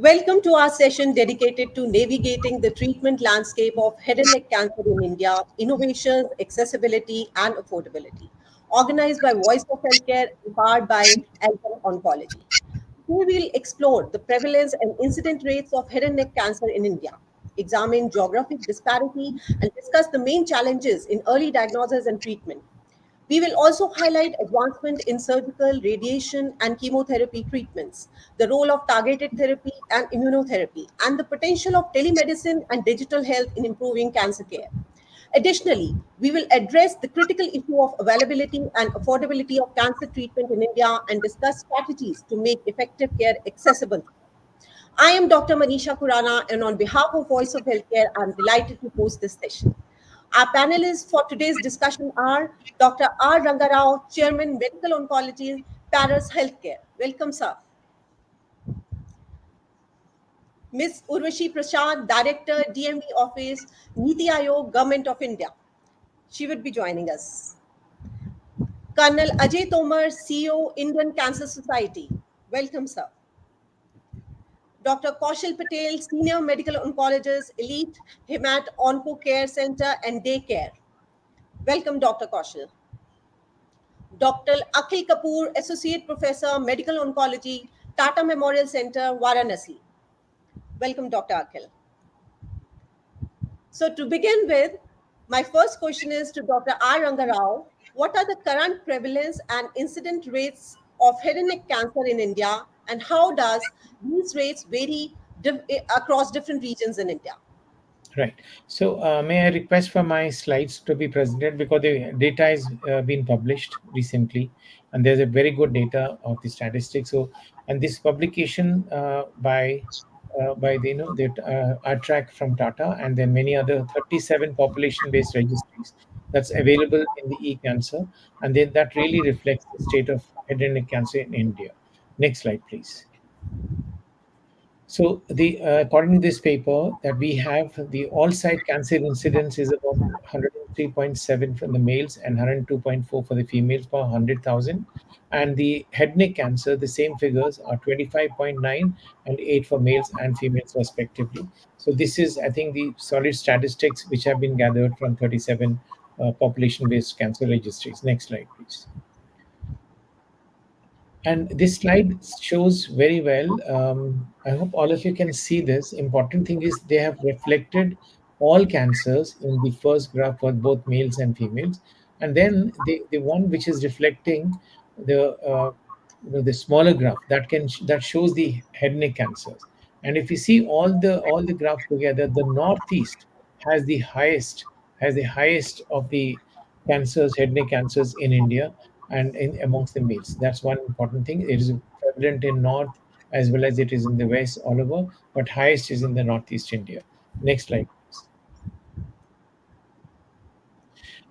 Welcome to our session dedicated to navigating the treatment landscape of head and neck cancer in India, innovations, accessibility, and affordability. Organized by Voice of Healthcare, empowered by ALKEM Oncology. We will explore the prevalence and incident rates of head and neck cancer in India, examine geographic disparity, and discuss the main challenges in early diagnosis and treatment. We will also highlight advancement in surgical, radiation, and chemotherapy treatments, the role of targeted therapy and immunotherapy, and the potential of telemedicine and digital health in improving cancer care. Additionally, we will address the critical issue of availability and affordability of cancer treatment in India and discuss strategies to make effective care accessible. I am Dr. Manisha Khurana, and on behalf of Voice of Healthcare, I'm delighted to host this session. Our panelists for today's discussion are Dr. R. Ranga, Chairman, Medical Oncology, Paras Healthcare. Welcome, sir. Ms. Urvashi Prasad, Director, DMV Office, NITI Aayog, Government of India. She would be joining us. Colonel Ajai Tomar, CEO, Indian Cancer Society. Welcome, sir. Dr. Kaushal Patel, Senior Medical Oncologist, Elite Hemat Onco Care Center and Daycare. Welcome, Dr. Kaushal. Dr. Akhil Kapoor, Associate Professor, Medical Oncology, Tata Memorial Center, Varanasi. Welcome, Dr. Akhil. So to begin with, my first question is to Dr. R. Ranga. What are the current prevalence and incident rates of head and neck cancer in India, and how does these rates vary across different regions in India? Right. So, may I request for my slides to be presented because the data is been published recently, and there's a very good data of the statistics. So, and this publication by the the ATRAC from Tata, and then many other 37 population-based registries that's available in the e-cancer, and then that really reflects the state of head and neck cancer in India. Next slide, please. So the according to this paper that we have, the all-site cancer incidence is about 103.7 for the males and 102.4 for the females per 100,000. And the head neck cancer, the same figures are 25.9 and 8 for males and females respectively. So this is, I think, the solid statistics which have been gathered from 37 population-based cancer registries. Next slide, please. And this slide shows very well. I hope all of you can see this. Important thing is they have reflected all cancers in the first graph for both males and females, and then the one which is reflecting the the smaller graph that shows the head neck cancers. And if you see all the graphs together, the northeast has the highest of the cancers, head neck cancers in India and in amongst the males. That's one important thing. It is prevalent in north as well as it is in the west all over, but highest is in the northeast India. Next slide, please.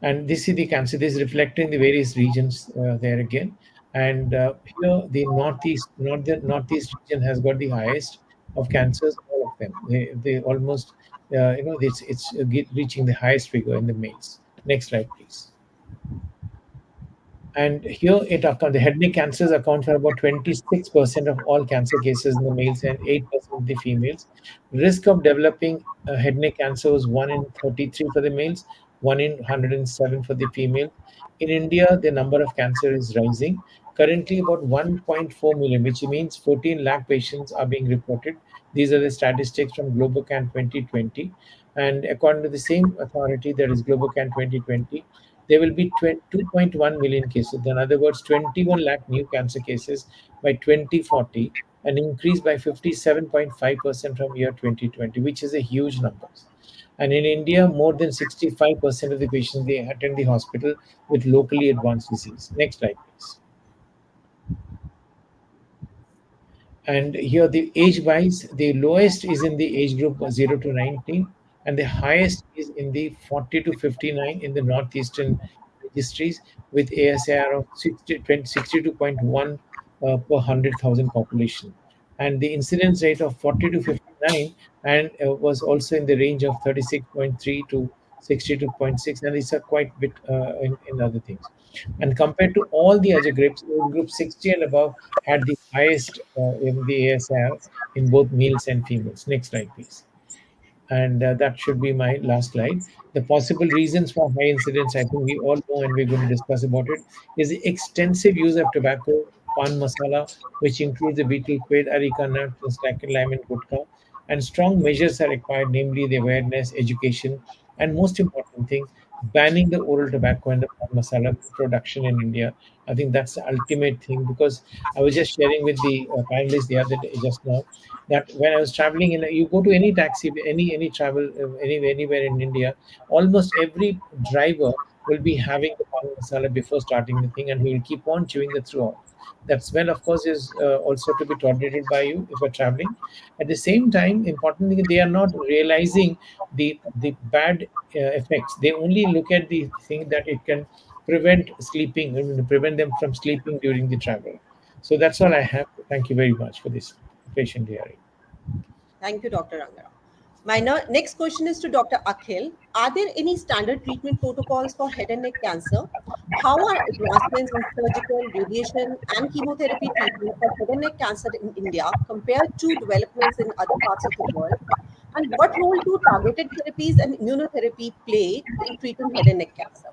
And this is the cancer. This is reflecting the various regions there again. And here the northeast region has got the highest of cancers, all of them. They almost reaching the highest figure in the males. Next slide, please. And here the head neck cancers account for about 26% of all cancer cases in the males and 8% in the females. Risk of developing head neck cancer was 1 in 33 for the males, 1 in 107 for the female. In India, the number of cancer is rising. Currently, about 1.4 million, which means 14 lakh patients are being reported. These are the statistics from Globocan 2020. And according to the same authority, that is Globocan 2020, there will be 2.1 million cases. In other words, 21 lakh new cancer cases by 2040, an increase by 57.5% from year 2020, which is a huge number. And in India, more than 65% of the patients they attend the hospital with locally advanced disease. Next slide, please. And here the age-wise, the lowest is in the age group 0 to 19, and the highest is in the 40 to 59 in the northeastern registries with ASAR of 62.1 per 100,000 population. And the incidence rate of 40 to 59 and was also in the range of 36.3 to 62.6, and it's a quite bit in other things. And compared to all the other groups, group 60 and above had the highest in the ASR in both males and females. Next slide, please. And that should be my last slide. The possible reasons for high incidence, I think we all know, and we're going to discuss about it, is the extensive use of tobacco, pan masala, which includes the betel quid, areca nut, stacking lime, and gutka. And strong measures are required, namely the awareness, education, and most important thing, banning the oral tobacco and the pan masala production in India. I think that's the ultimate thing, because I was just sharing with the panelists the other day, just now, that when I was traveling in, you go to any taxi, any travel anywhere in India, almost every driver will be having the pan masala before starting the thing, and he will keep on chewing it throughout. That smell, of course, is also to be tolerated by you if you're traveling. At the same time, importantly, they are not realizing the bad effects. They only look at the thing that it can prevent sleeping, I mean, prevent them from sleeping during the travel. So that's all I have. Thank you very much for this patient hearing. Thank you, Dr. Ranga. My next question is to Dr. Akhil. Are there any standard treatment protocols for head and neck cancer? How are advancements in surgical, radiation, and chemotherapy treatment for head and neck cancer in India compared to developments in other parts of the world? And what role do targeted therapies and immunotherapy play in treating head and neck cancer?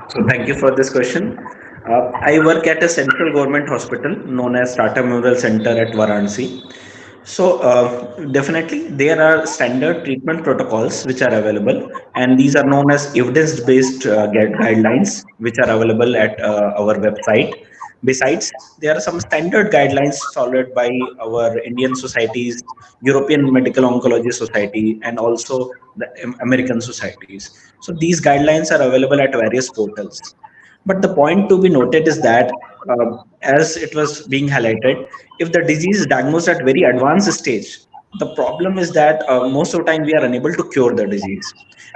So thank you for this question. I work at a central government hospital known as Tata Memorial Center at Varanasi. So definitely there are standard treatment protocols which are available, and these are known as evidence-based guidelines which are available at our website. Besides, there are some standard guidelines followed by our Indian societies, European Medical Oncology Society, and also the American societies. So these guidelines are available at various portals. But the point to be noted is that, as it was being highlighted, if the disease is diagnosed at very advanced stage, the problem is that most of the time we are unable to cure the disease.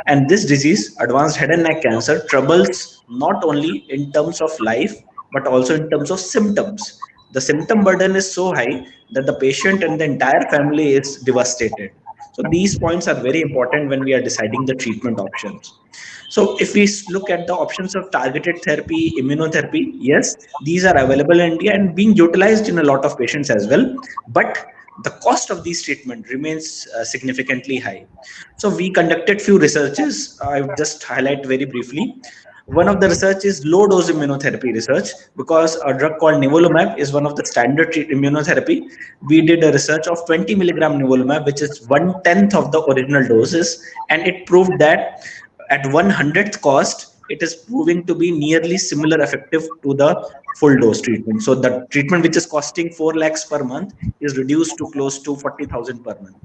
And this disease, advanced head and neck cancer, troubles not only in terms of life, but also in terms of symptoms. The symptom burden is so high that the patient and the entire family is devastated. So these points are very important when we are deciding the treatment options. So if we look at the options of targeted therapy, immunotherapy, yes, these are available in India and being utilized in a lot of patients as well. But the cost of these treatment remains significantly high. So we conducted few researches. I will just highlight very briefly. One of the research is low dose immunotherapy research, because a drug called nivolumab is one of the standard immunotherapy. We did a research of 20 milligram nivolumab, which is 1/10 of the original doses, and it proved that at 1/100th cost, it is proving to be nearly similar effective to the full dose treatment. So the treatment which is costing 4 lakhs per month is reduced to close to 40,000 per month.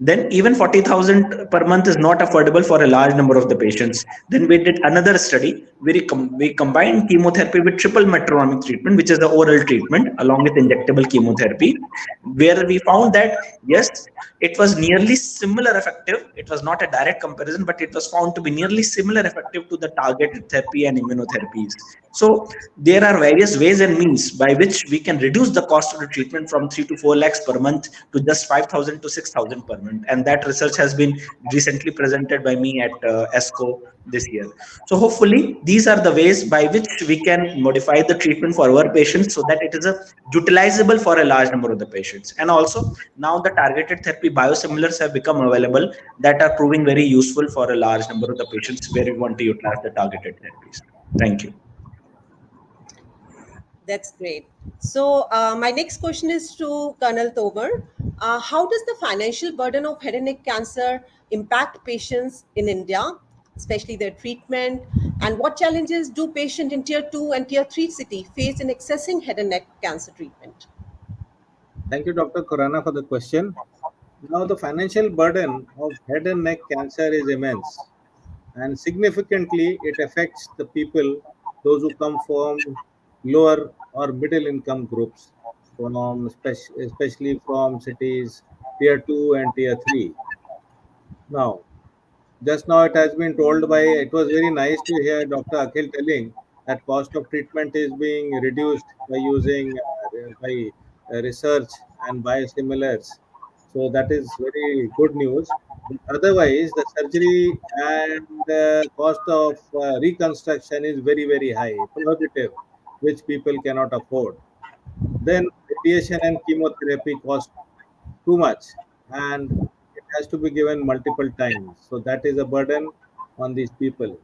Then even 40,000 per month is not affordable for a large number of the patients. Then we did another study where we combined chemotherapy with triple metronomic treatment, which is the oral treatment along with injectable chemotherapy, where we found that yes, it was nearly similar effective. It was not a direct comparison, but it was found to be nearly similar effective to the targeted therapy and immunotherapies. So there are various ways and means by which we can reduce the cost of the treatment from 3 to 4 lakhs per month to just 5,000 to 6,000 per month. And that research has been recently presented by me at ESCO this year. So hopefully these are the ways by which we can modify the treatment for our patients so that it is utilizable for a large number of the patients. And also now the targeted therapy biosimilars have become available that are proving very useful for a large number of the patients where we want to utilize the targeted therapies. Thank you. That's great. So, my next question is to Colonel Tomar. How does the financial burden of head and neck cancer impact patients in India, especially their treatment? And what challenges do patients in tier 2 and tier 3 city face in accessing head and neck cancer treatment? Thank you, Dr. Khurana, for the question. Now, the financial burden of head and neck cancer is immense, and significantly, it affects the people, those who come from lower or middle income groups, especially from cities tier 2 and tier 3. Now, just now it has been told by, it was very nice to hear Dr. Akhil telling that cost of treatment is being reduced by using research and biosimilars. So that is very good news. But otherwise, the surgery and the cost of reconstruction is very, very high, prohibitive, which people cannot afford. Then radiation and chemotherapy cost too much, and it has to be given multiple times. So that is a burden on these people.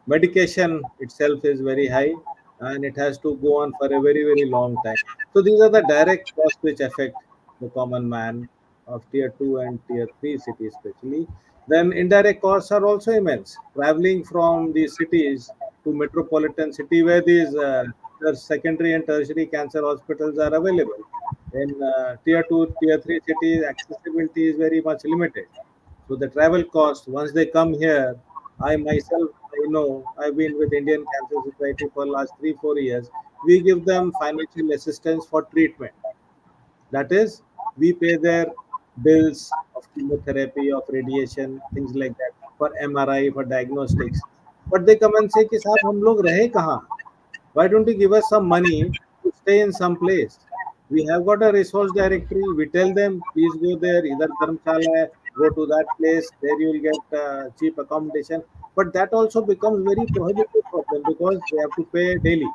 Medication itself is very high, and it has to go on for a very, very long time. So these are the direct costs which affect the common man of tier 2 and tier 3 cities, especially. Then indirect costs are also immense. Traveling from these cities to metropolitan city where these the secondary and tertiary cancer hospitals are available. In tier 2, tier 3 cities, accessibility is very much limited. So the travel cost, once they come here, I myself, I know, I've been with Indian Cancer Society for last 3, 4 years. We give them financial assistance for treatment. That is, we pay their bills of chemotherapy, of radiation, things like that, for MRI, for diagnostics. But they come and say कि साहब हम लोग रहे कहाँ? Why don't you give us some money to stay in some place? We have got a resource directory. We tell them, please go there. Either Dharamshala hai, go to that place. There you will get cheap accommodation. But that also becomes very prohibitive for them because they have to pay daily,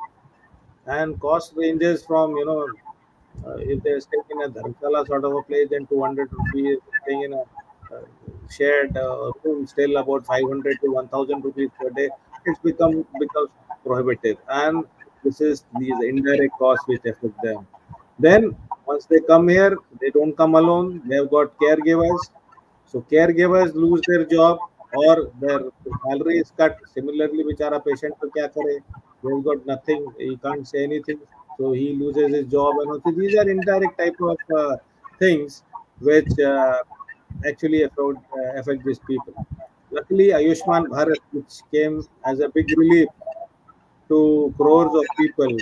and cost ranges from if they're staying in a Dharamsala sort of a place, then 200 rupees. Staying in a shared room, still about 500 to 1,000 rupees per day. It's becomes prohibitive, and this is these indirect costs which affect them. Then once they come here, they don't come alone. They've got caregivers. So caregivers lose their job or their salary is cut. Similarly, बिचारा patient तो क्या करे? He's got nothing. He can't say anything. So he loses his job, and also these are indirect type of things which actually affect these people. Luckily, Ayushman Bharat, which came as a big relief to crores of people,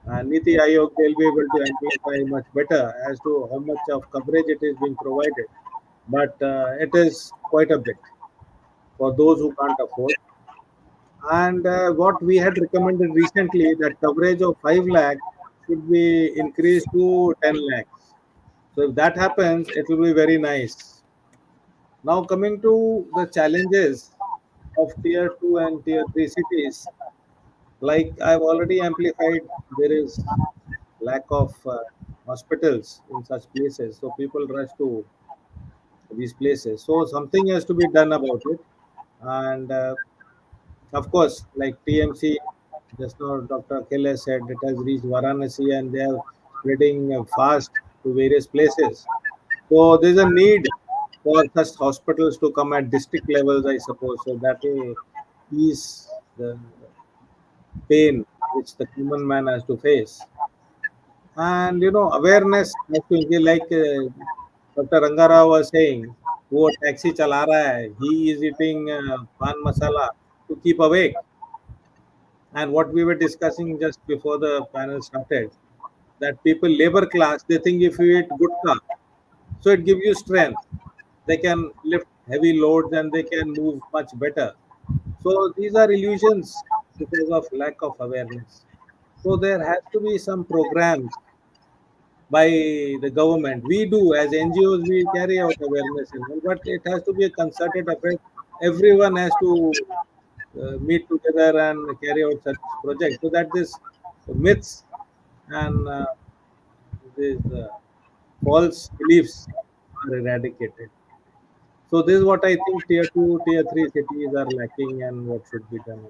NITI Aayog, they'll be able to amplify much better as to how much of coverage it is being provided. But it is quite a bit for those who can't afford. And what we had recommended recently, that coverage of 5 lakh should be increased to 10 lakhs. So if that happens, it will be very nice. Now coming to the challenges of tier 2 and tier 3 cities, like I've already amplified, there is lack of hospitals in such places. So people rush to these places. So something has to be done about it. And of course, like TMC, just now Dr. Akhil has said, it has reached Varanasi and they are spreading fast to various places. So there's a need for such hospitals to come at district levels, I suppose, so that will ease the pain which the common man has to face. And awareness has to increase, like Dr. Ranga was saying, वो taxi चला रहा है, he is eating pan masala to keep awake. And what we were discussing just before the panel started, that people labor class, they think if you eat gutta, so it gives you strength. They can lift heavy loads and they can move much better. So these are illusions because of lack of awareness. So there has to be some programs by the government. We do as NGOs, we carry out awareness and all, but it has to be a concerted effort. Everyone has to meet together and carry out such projects so that this myths and these false beliefs are eradicated. So this is what I think tier 2, tier 3 cities are lacking and what should be done.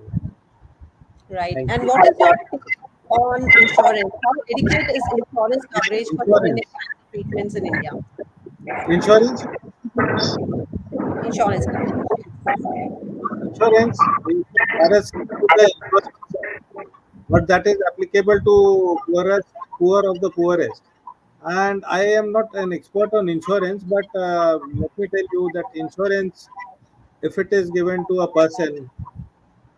Right. Thank And you. what is your take on insurance? How adequate is insurance coverage for head and neck Insurance. cancer treatments in India? Insurance? Insurance coverage. Insurance is the insurance, but that is applicable to poor of the poorest. And I am not an expert on insurance, but let me tell you that insurance, if it is given to a person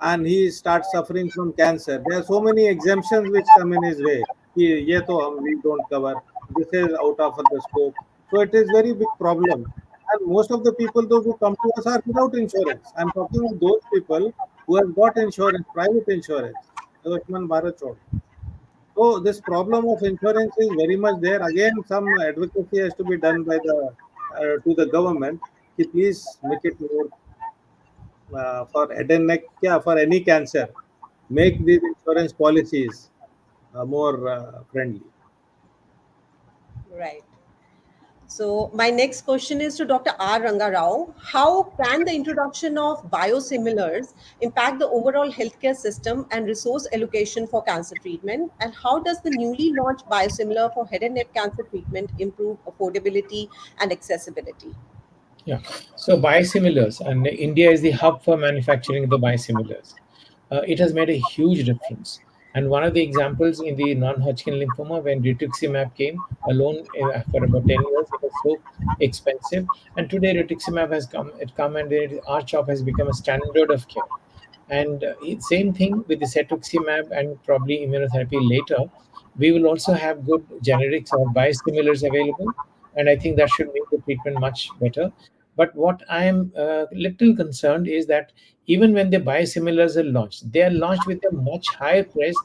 and he starts suffering from cancer, there are so many exemptions which come in his way. ये तो we don't cover. This is out of the scope. So it is very big problem. And most of the people, those who come to us, are without insurance. I'm talking of those people who have got insurance, private insurance. Ayushman Bharat Chod. So this problem of insurance is very much there. Again, some advocacy has to be done by the to the government. Ki please make it more for head and neck, yeah, for any cancer. Make these insurance policies more friendly. Right. So my next question is to Dr. R. Ranga Rao. How can the introduction of biosimilars impact the overall healthcare system and resource allocation for cancer treatment? And how does the newly launched biosimilar for head and neck cancer treatment improve affordability and accessibility? Yeah. So biosimilars, and India is the hub for manufacturing the biosimilars. It has made a huge difference. And one of the examples in the non-Hodgkin lymphoma, when rituximab came alone for about 10 years, it was so expensive. And today rituximab has come and R-CHOP has become a standard of care. And same thing with the cetuximab and probably immunotherapy later. We will also have good generics or biosimilars available, and I think that should make the treatment much better. But what I am little concerned is that even when the biosimilars are launched, they are launched with a much higher price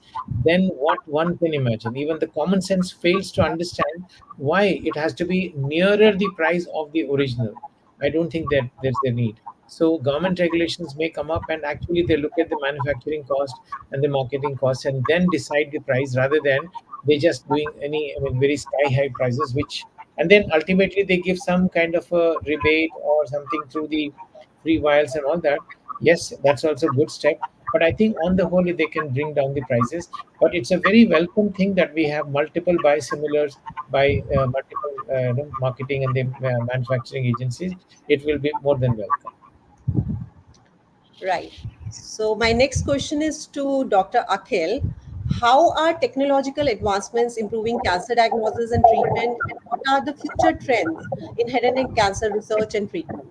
than what one can imagine. Even the common sense fails to understand why it has to be nearer the price of the original. I don't think that there's a need. So government regulations may come up and actually they look at the manufacturing cost and the marketing cost and then decide the price rather than they just doing any, I mean, very sky high prices, which, and then ultimately they give some kind of a rebate or something through the free vials and all that. Yes, that's also a good step. But I think on the whole, they can bring down the prices. But it's a very welcome thing that we have multiple biosimilars by multiple marketing and the manufacturing agencies. It will be more than welcome. Right. So my next question is to Dr. Akhil. How are technological advancements improving cancer diagnosis and treatment? And what are the future trends in head and neck cancer research and treatment?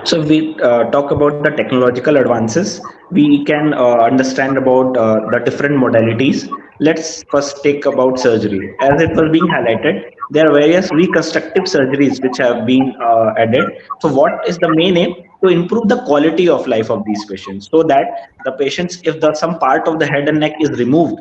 So we talk about the technological advances. We can understand about the different modalities. Let's first take about surgery. As it was being highlighted, there are various reconstructive surgeries which have been added. So what is the main aim? To improve the quality of life of these patients, so that the patients, if the some part of the head and neck is removed,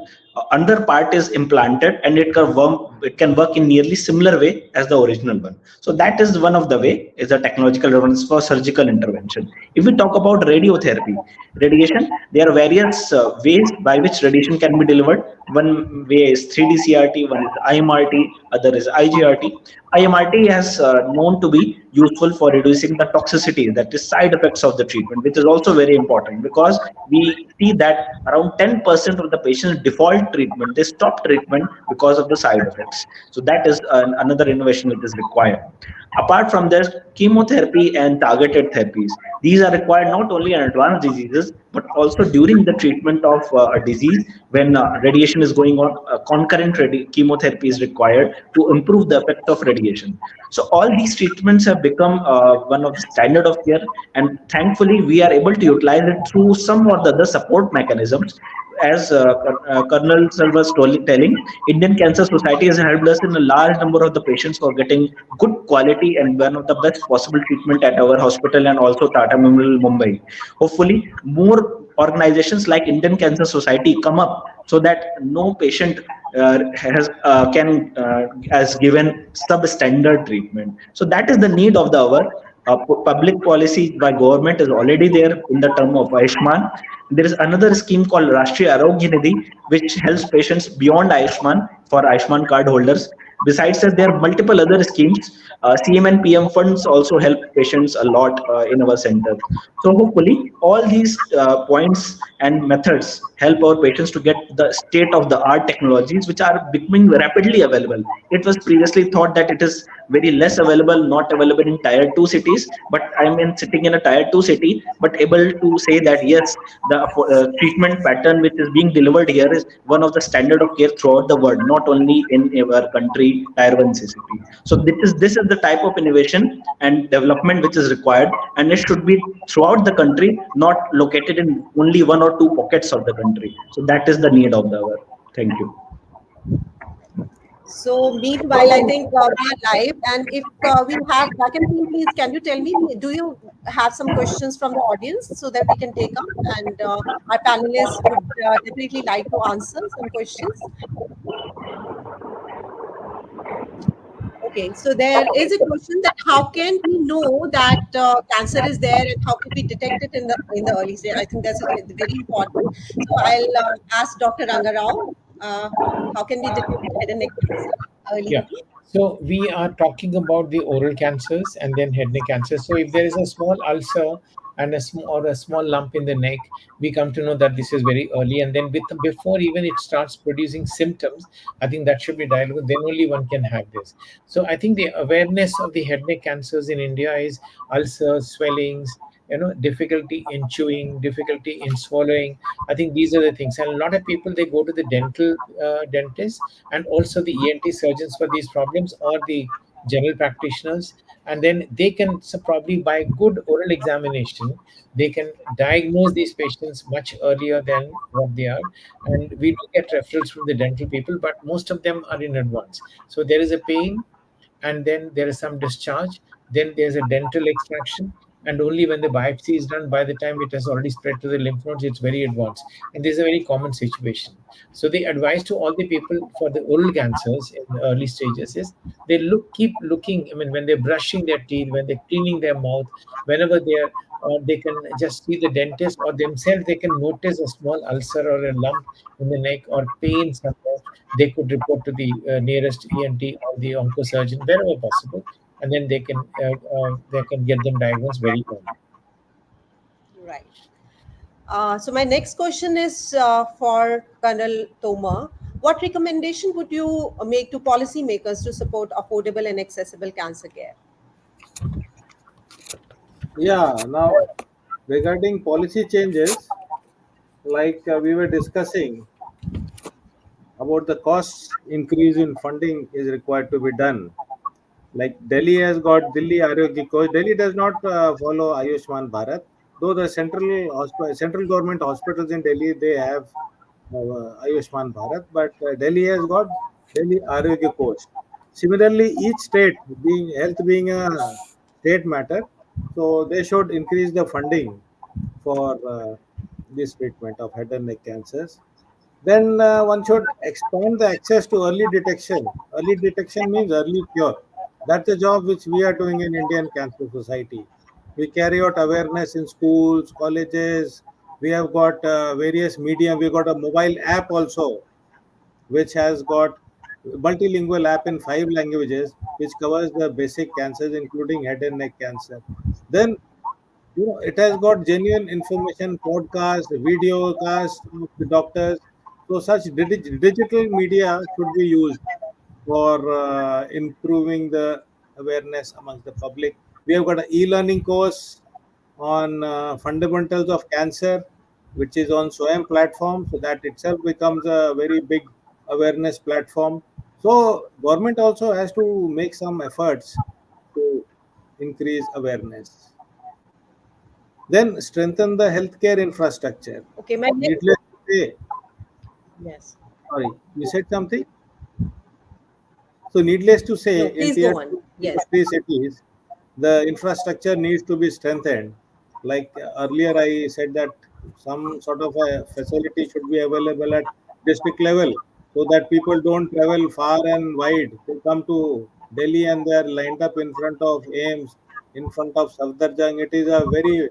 another part is implanted and it can work in nearly similar way as the original one. So that is one of the way is a technological advance for surgical intervention. If we talk about radiotherapy, radiation, there are various ways by which radiation can be delivered. One way is 3D CRT, one is IMRT, other is IGRT. IMRT has known to be useful for reducing the toxicity, that is side effects of the treatment, which is also very important because we see that around 10% of the patients default treatment, they stop treatment because of the side effects. So that is another innovation which is required. Apart from this, chemotherapy and targeted therapies, these are required not only in advanced diseases but also during the treatment of a disease when radiation is going on. Concurrent chemotherapy is required to improve the effect of radiation. So all these treatments have become one of the standard of care, and thankfully we are able to utilize it through some or the other support mechanisms. As Colonel Sir was telling, Indian Cancer Society has helped us in a large number of the patients for getting good quality and one of the best possible treatment at our hospital and also Tata Memorial Mumbai. Hopefully, more organizations like Indian Cancer Society come up so that no patient has can has given substandard treatment. So that is the need of the hour. Public policy by government is already there in the term of Ayushman. There is another scheme called Rashtriya Arogya Nidhi, which helps patients beyond Ayushman for Ayushman card holders. Besides that, there are multiple other schemes. CM and PM funds also help patients a lot in our centers. So hopefully, all these points and methods help our patients to get the state of the art technologies, which are becoming rapidly available. It was previously thought that it is very less available, not available in tier 2 cities, but I mean sitting in a tier 2 city, but able to say that yes, the treatment pattern which is being delivered here is one of the standard of care throughout the world, not only in our country, tier 1 city. So this is the type of innovation and development which is required, and it should be throughout the country, not located in only one or two pockets of the country. So that is the need of the hour. Thank you. So meanwhile, I think we are live, and if we have, can please, can you tell me, do you have some questions from the audience so that we can take up, and our panelists would definitely like to answer some questions. Okay, so there is a question that how can we know that cancer is there and how can we detect it in the early stage? I think that's very important. So I'll ask Dr. Ranga Rao, uh, how can we detect head and neck cancer Yeah. early? So we are talking about the oral cancers and then head neck cancer. So if there is a small ulcer and a small lump in the neck, we come to know that this is very early. And then before even it starts producing symptoms, I think that should be diagnosed. Then only one can have this. So I think the awareness of the head neck cancers in India is ulcers, swellings, difficulty in chewing, difficulty in swallowing. I think these are the things. And a lot of people, they go to the dental dentist and also the ENT surgeons for these problems, or the general practitioners, and then they can, so probably by good oral examination, they can diagnose these patients much earlier than what they are. And we do get referrals from the dental people, but most of them are in advance. So there is a pain, and then there is some discharge, then there's a dental extraction, and only when the biopsy is done, by the time it has already spread to the lymph nodes, it's very advanced. And this is a very common situation. So the advice to all the people for the oral cancers in the early stages is they keep looking. I mean, when they're brushing their teeth, when they're cleaning their mouth, whenever they can just see the dentist, or themselves they can notice a small ulcer or a lump in the neck or pain somewhere, they could report to the nearest ENT or the onco surgeon wherever possible, and then they can get them diagnosed very early. Right. So my next question is for Colonel Tomar. What recommendation would you make to policymakers to support affordable and accessible cancer care? Yeah, now regarding policy changes, like we were discussing about the cost increase in funding is required to be done. Like Delhi has got Delhi Aayog coach. Delhi does not follow Ayushman Bharat, though the central government hospitals in Delhi, they have Ayushman Bharat, but Delhi has got Delhi Aayog coach. Similarly, each state being health being a state matter, so they should increase the funding for this treatment of head and neck cancers. Then one should expand the access to early detection. Early detection means early cure. That's the job which we are doing in Indian Cancer Society. We carry out awareness in schools, colleges. We have got various media. We got a mobile app also, which has got multilingual app in 5 languages, which covers the basic cancers, including head and neck cancer. Then it has got genuine information, podcast, video cast of the doctors. So such digital media should be used for improving the awareness amongst the public. We have got an e-learning course on fundamentals of cancer, which is on SWAYAM platform. So that itself becomes a very big awareness platform. So government also has to make some efforts to increase awareness. Then strengthen the healthcare infrastructure. Okay, my next Needless to say, yes. sorry, you said something? So, needless to No, say, in please tier go on. 2, tier Yes. 3 cities, the infrastructure needs to be strengthened. Like earlier, I said that some sort of a facility should be available at district level so that people don't travel far and wide. They come to Delhi and they are lined up in front of AIMS, in front of Safdarjung. It is a very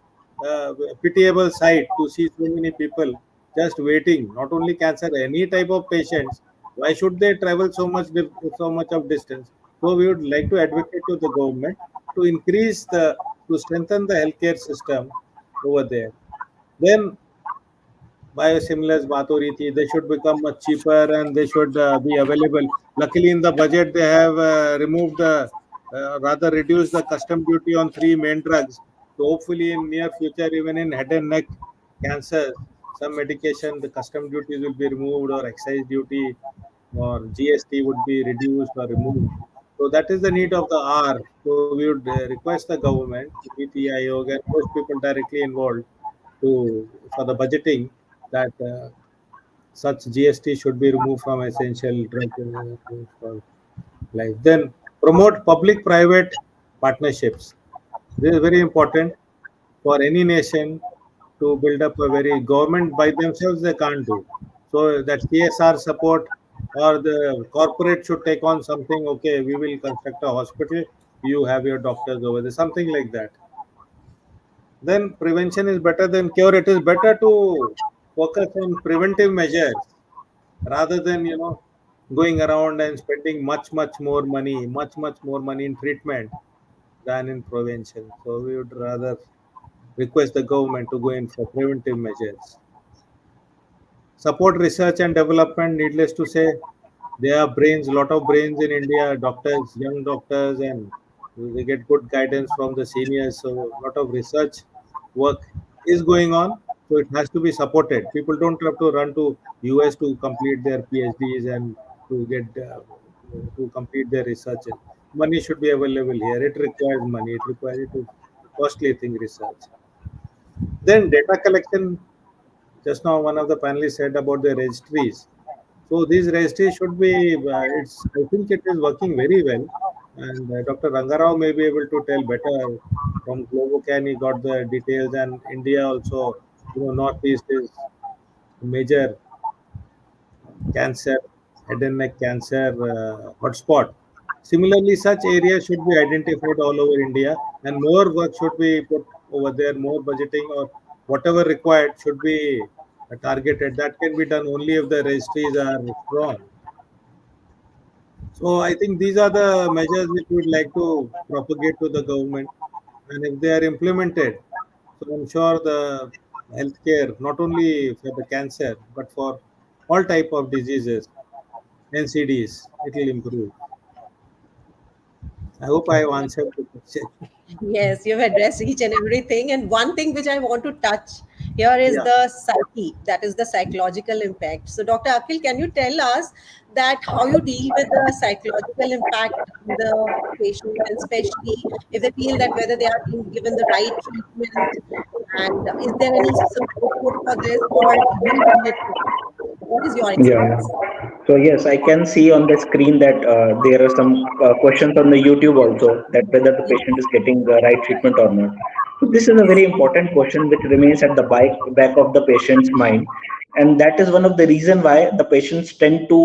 pitiable sight to see so many people just waiting. Not only cancer, any type of patients. Why should they travel so much of distance? So we would like to advocate to the government to to strengthen the healthcare system over there. Then biosimilars बात हो रही थी, they should become much cheaper and they should be available. Luckily, in the budget, they have removed rather reduced the custom duty on three main drugs. So hopefully, in near future, even in head and neck cancers, some medication, the custom duties will be removed, or excise duty or GST would be reduced or removed. So that is the need of the hour. So we would request the government, NITI, Aayog, and most people directly involved to for the budgeting that such GST should be removed from essential drug for life. Then promote public-private partnerships. This is very important for any nation to build up a very government by themselves they can't do. So that CSR support or the corporate should take on something. Okay, we will construct a hospital, you have your doctors over there, something like that. Then prevention is better than cure. It is better to focus on preventive measures rather than going around and spending much more money in treatment than in prevention. So we would rather request the government to go in for preventive measures. Support research and development. Needless to say, there are brains, lot of brains in India, doctors, young doctors, and they get good guidance from the seniors. So a lot of research work is going on. So it has to be supported. People don't have to run to US to complete their PhDs and to get to complete their research. Money should be available here. It requires money. It requires it is costly thing research. Then data collection. Just now, one of the panelists said about the registries. So these registries should be. I think it is working very well, and Dr. Rangarao may be able to tell better. From Globocan, he got the details, and India also. Northeast is a major cancer, head and neck cancer hotspot. Similarly, such areas should be identified all over India, and more work should be put over there. More budgeting or whatever required should be targeted. That can be done only if the registries are strong. So I think these are the measures which we'd like to propagate to the government, and if they are implemented, so I'm sure the healthcare not only for the cancer but for all type of diseases, NCDs, it will improve. I hope I have answered the question. Yes, you've addressed each and everything. And one thing which I want to touch here is Yeah. the psyche, that is the psychological impact. So, Dr. Akhil, can you tell us that how you deal with the psychological impact on the patient, and especially if they feel that whether they are being given the right treatment, and is there any support for this, or you deal it? What is your Yeah, yeah. experience? So yes, I can see on the screen that there are some questions on the YouTube also, that whether the patient is getting the right treatment or not. So this is a very important question which remains at the back of the patient's mind, and that is one of the reason why the patients tend to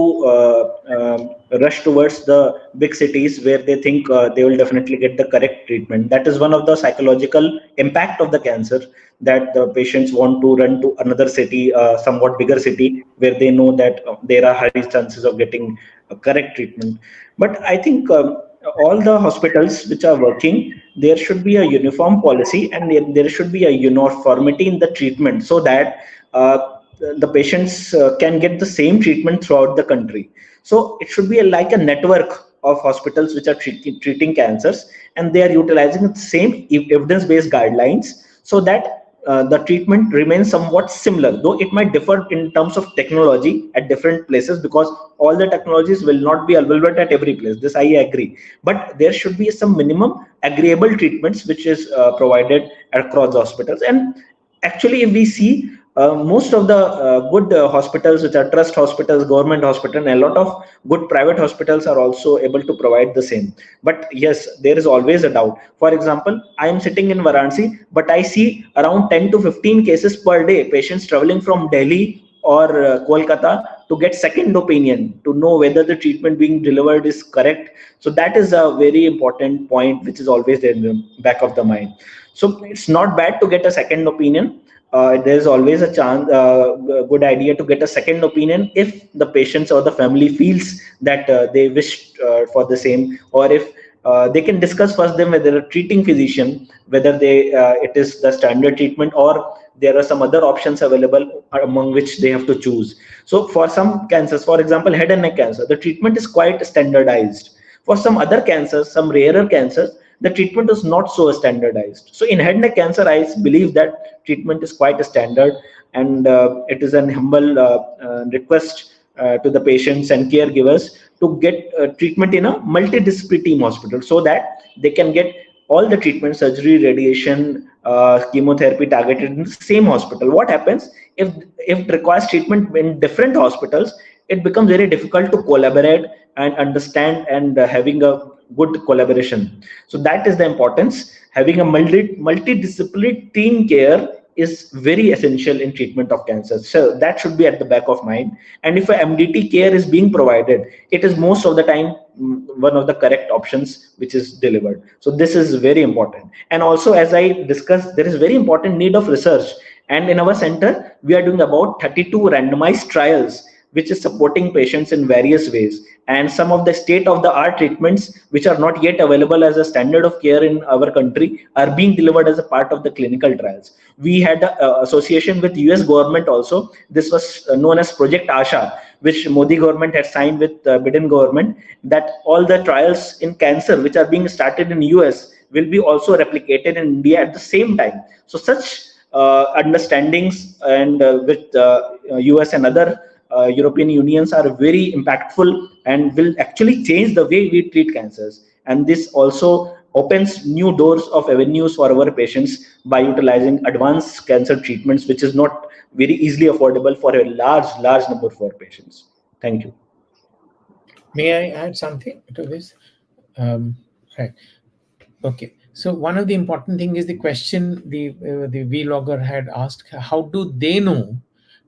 rush towards the big cities where they think they will definitely get the correct treatment. That is one of the psychological impact of the cancer, that the patients want to run to another city, somewhat bigger city, where they know that there are high chances of getting a correct treatment. But I think all the hospitals which are working, there should be a uniform policy, and there should be a uniformity in the treatment, so that the patients can get the same treatment throughout the country. So it should be like a network of hospitals which are treating cancers, and they are utilizing the same evidence-based guidelines, so that the treatment remains somewhat similar, though it might differ in terms of technology at different places, because all the technologies will not be available at every place. This I agree, but there should be some minimum agreeable treatments which is provided across the hospitals. And actually, if we see, most of the good hospitals, which are trust hospitals, government hospital, and a lot of good private hospitals are also able to provide the same. But yes, there is always a doubt. For example, I am sitting in Varanasi, but I see around 10 to 15 cases per day, patients traveling from Delhi or Kolkata to get second opinion, to know whether the treatment being delivered is correct. So that is a very important point which is always there in the back of the mind. So it's not bad to get a second opinion. There's always a chance, good idea to get a second opinion if the patients or the family feels that they wish for the same, or if they can discuss first them with their treating physician whether it is the standard treatment, or there are some other options available among which they have to choose. So for some cancers, for example head and neck cancer, the treatment is quite standardized. For some other cancers, some rarer cancers, the treatment is not so standardized. So in head and neck cancer, I believe that treatment is quite a standard, and it is an humble request to the patients and caregivers to get treatment in a multidisciplinary team hospital, so that they can get all the treatment, surgery, radiation, chemotherapy targeted in the same hospital. What happens if it requires treatment in different hospitals? It becomes very difficult to collaborate and understand, and having a good collaboration. So that is the importance. Having a multidisciplinary team care is very essential in treatment of cancer. So that should be at the back of mind. And if a MDT care is being provided, it is most of the time one of the correct options which is delivered. So this is very important. And also, as I discussed, there is very important need of research. And in our center, we are doing about 32 randomized trials which is supporting patients in various ways, and some of the state of the art treatments which are not yet available as a standard of care in our country are being delivered as a part of the clinical trials. We had an association with US government also. This was known as Project Asha, which Modi government had signed with Biden government, that all the trials in cancer which are being started in US will be also replicated in India at the same time. So such understandings and with US and other European unions are very impactful and will actually change the way we treat cancers. And this also opens new doors of avenues for our patients by utilizing advanced cancer treatments, which is not very easily affordable for a large number of our patients. Thank you. May I add something to this? Right. Okay. So one of the important thing is the question the vlogger had asked: how do they know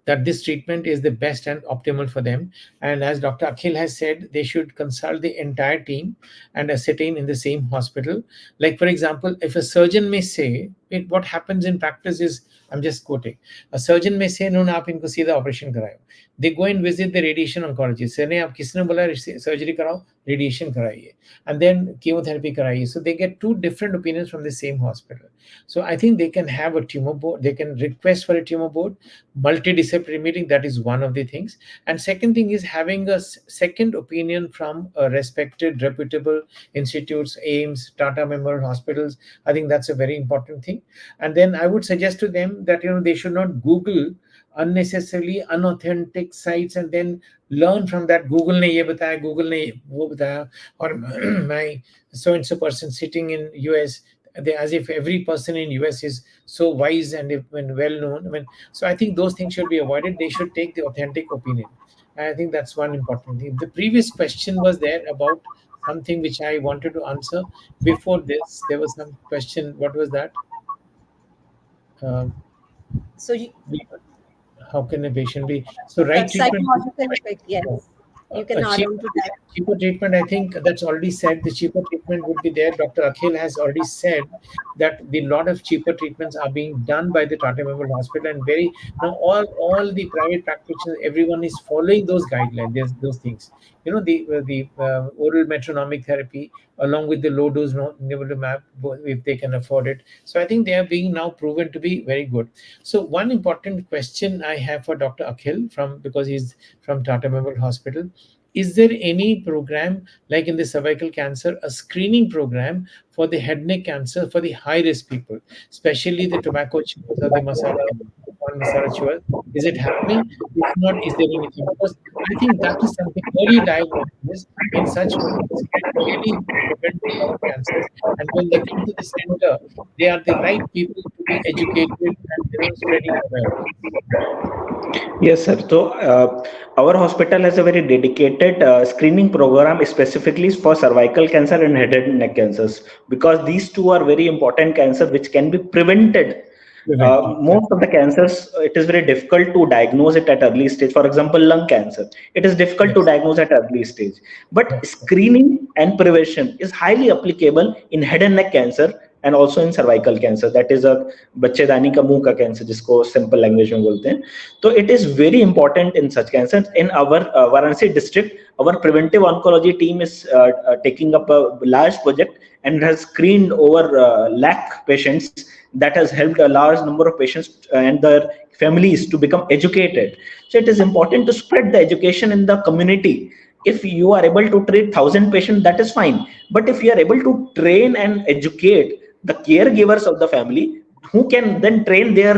that this treatment is the best and optimal for them? And as Dr. Akhil has said, they should consult the entire team and ascertain in the same hospital. Like for example, if a surgeon may say, what happens in practice is, I'm just quoting, a surgeon may say, no, आप इनको सीधा operation कराओ. They go and visit the radiation oncologist. Say, नहीं आप किसने बोला surgery कराओ, radiation कराइए, and then chemotherapy कराइए. So they get two different opinions from the same hospital. So I think they can have a tumor board. They can request for a tumor board, multidisciplinary meeting. That is one of the things. And second thing is having a second opinion from a respected, reputable institutes, AIMS, Tata member hospitals. I think that's a very important thing. And then I would suggest to them that they should not Google unnecessarily unauthentic sites and then learn from that. Google ne ye bataya, Google ne wo bataya, or my so and so person sitting in US, as if every person in US is so wise and well known. So I think those things should be avoided. They should take the authentic opinion. And I think that's one important thing. The previous question was there about something which I wanted to answer. Before this, there was some question. What was that? How can a patient be right treatment? Psychological effect, yes. You can add on to that. Cheaper treatment, I think that's already said. The cheaper treatment would be there. Dr. Akhil has already said that the lot of cheaper treatments are being done by the Tata Memorial Hospital, and now all the private practitioners, everyone is following those guidelines. There's those things. The oral metronomic therapy along with the low dose nivolumab, if they can afford it. So I think they are being now proven to be very good. So one important question I have for Dr. Akhil, because he's from Tata Memorial Hospital: is there any program like in the cervical cancer, a screening program for the head neck cancer for the high risk people, especially the tobacco chewers or the masala chewers? Is it happening? If not, is there anything? Because I think that is something, early diagnosis in such patients can really prevent a lot of cancers. And when they come to the center, they are the right people to be educated and spreading awareness. Yes, sir. So our hospital has a very dedicated screening program specifically for cervical cancer and head and neck cancers, because these two are very important cancers which can be prevented. Most of the cancers, it is very difficult to diagnose it at early stage. For example, lung cancer, it is difficult to diagnose at early stage. But screening and prevention is highly applicable in head and neck cancer and also in cervical cancer. That is a बच्चेदानी का मुंह का cancer, जिसको simple language में बोलते हैं. So it is very important in such cancers. In our Varanasi district, our preventive oncology team is taking up a large project and has screened over lakh patients. That has helped a large number of patients and their families to become educated. So it is important to spread the education in the community. If you are able to treat 1,000 patients, that is fine. But if you are able to train and educate the caregivers of the family, who can then train their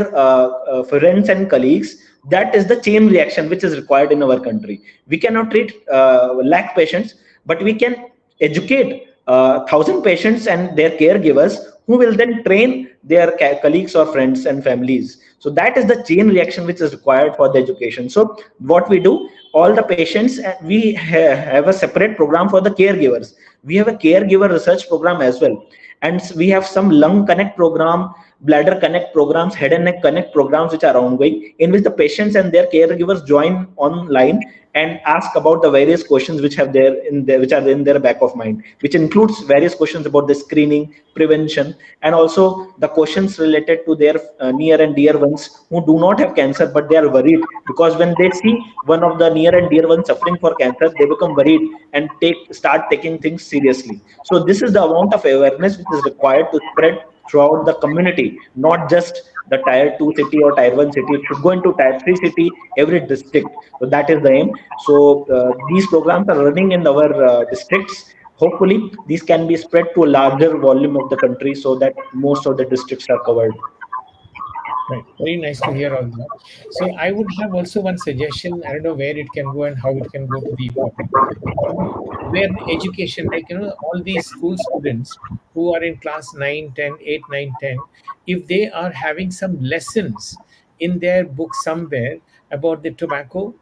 friends and colleagues, that is the chain reaction which is required in our country. We cannot treat lakh patients, but we can educate 1,000 patients and their caregivers, who will then train their colleagues or friends and families. So that is the chain reaction which is required for the education. So what we do, all the patients, we have a separate program for the caregivers. We have a caregiver research program as well. And we have some lung connect program bladder connect programs, head and neck connect programs, which are ongoing, in which the patients and their caregivers join online and ask about the various questions which have there in there, which are in their back of mind, which includes various questions about the screening, prevention, and also the questions related to their near and dear ones who do not have cancer, but they are worried because when they see one of the near and dear ones suffering for cancer, they become worried and start taking things seriously. So this is the amount of awareness which is required to spread throughout the community, not just the tier 2 city or tier 1 city. It should go into tier 3 city, every district. So that is the aim. So these programs are running in our districts. Hopefully these can be spread to a larger volume of the country so that most of the districts are covered. Right. Very nice to hear all that. So I would have also one suggestion. I don't know where it can go and how it can go to the public. Where education, like, all these school students who are in class 9, 10, 8, 9, 10, if they are having some lessons in their book somewhere about the tobacco,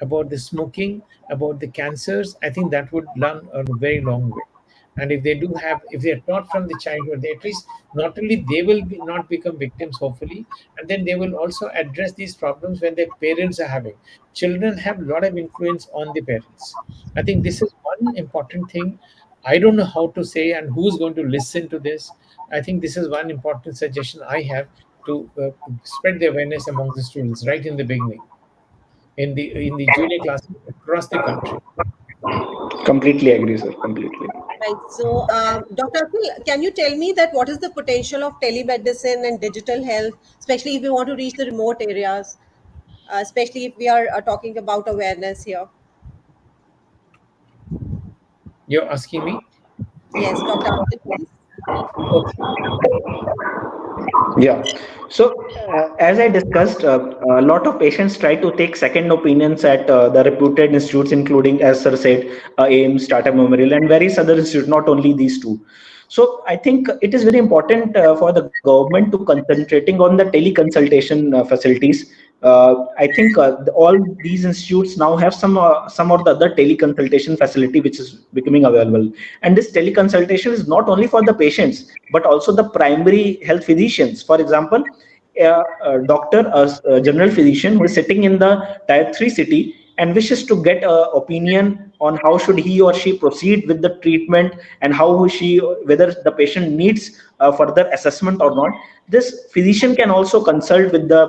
about the smoking, about the cancers, I think that would learn a very long way. And if they do have, if they are taught from the childhood, they at least not only they will not become victims, hopefully, and then they will also address these problems when their parents are having. Children have a lot of influence on the parents. I think this is one important thing. I don't know how to say and who's going to listen to this. I think this is one important suggestion I have to spread the awareness among the students right in the beginning, in the junior classes across the country. Completely agree, sir. Completely. Right. So, Dr. Akhil, can you tell me that what is the potential of telemedicine and digital health, especially if we want to reach the remote areas, especially if we are talking about awareness here? You're asking me? Yes, Dr. Akhil, please. Okay. Yeah. So, as I discussed, a lot of patients try to take second opinions at the reputed institutes, including, as Sir said, AIMS, Tata Memorial, and various other institutes, not only these two. So, I think it is very important for the government to concentrating on the teleconsultation facilities. I think all these institutes now have some or the other teleconsultation facility which is becoming available, and this teleconsultation is not only for the patients but also the primary health physicians. For example, a doctor, a general physician who is sitting in the tier 3 city and wishes to get an opinion on how should he or she proceed with the treatment and how she, whether the patient needs further assessment or not. This physician can also consult with the